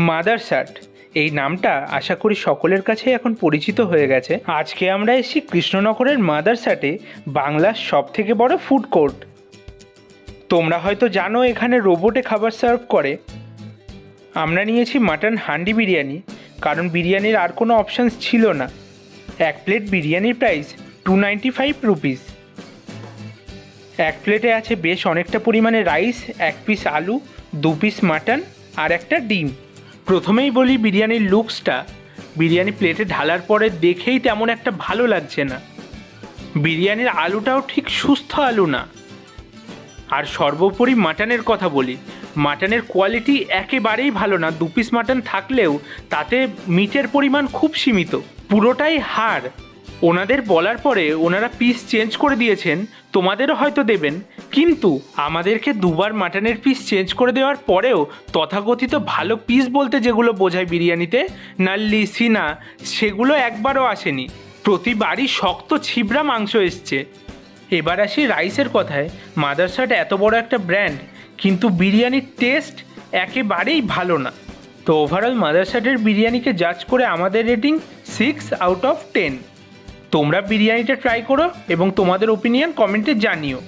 মাদারসাট এই নামটা আশা করি সকলের কাছে এখন পরিচিত হয়ে গেছে। আজকে আমরা এসেছি কৃষ্ণনগরের মাদারসাটে, বাংলার সবথেকে বড় ফুড কোর্ট। তোমরা হয়তো জানো এখানে রোবটে খাবার সার্ভ করে। আমরা নিয়েছি মাটন হান্ডি বিরিয়ানি, কারণ বিরিয়ানির আর কোনো অপশানস ছিল না। এক প্লেট বিরিয়ানির প্রাইস 295 রুপিস। এক প্লেটে আছে বেশ অনেকটা পরিমাণে রাইস, 1 পিস আলু, 2 পিস মাটন আর একটা ডিম। প্রথমেই বলি বিরিয়ানির লুকসটা। বিরিয়ানি প্লেটে ঢালার পরে দেখেই তেমন একটা ভালো লাগছে না। বিরিয়ানির আলুটাও ঠিক সুস্থ আলু না। আর সর্বোপরি মাটনের কথা বলি, মাটনের কোয়ালিটি একেবারেই ভালো না। 2 পিস মাটন থাকলেও তাতে মিটের পরিমাণ খুব সীমিত, পুরোটাই হাড়। ওনাদের বলার পরে ওনারা পিস চেঞ্জ করে দিয়েছেন, তোমাদেরও হয়তো দেবেন, কিন্তু আমাদেরকে দুবার মাটনের পিস চেঞ্জ করে দেওয়ার পরেও তথাকথিত ভালো পিস বলতে যেগুলো বোঝায় বিরিয়ানিতে, নাল্লি সিনা, সেগুলো একবারও আসেনি। প্রতিবারই শক্ত ছিবড়া মাংস এসছে। এবার আসি রাইসের কথায়। মাদারসাট এত বড় একটা ব্র্যান্ড, কিন্তু বিরিয়ানির টেস্ট একেবারেই ভালো না। তো ওভারঅল মাদারসাটের বিরিয়ানিকে জাজ করে আমাদের রেটিং 6 আউট অফ 10। তোমরা বিরিয়ানিটা ট্রাই করো এবং তোমাদের ওপিনিয়ন কমেন্টে জানিও।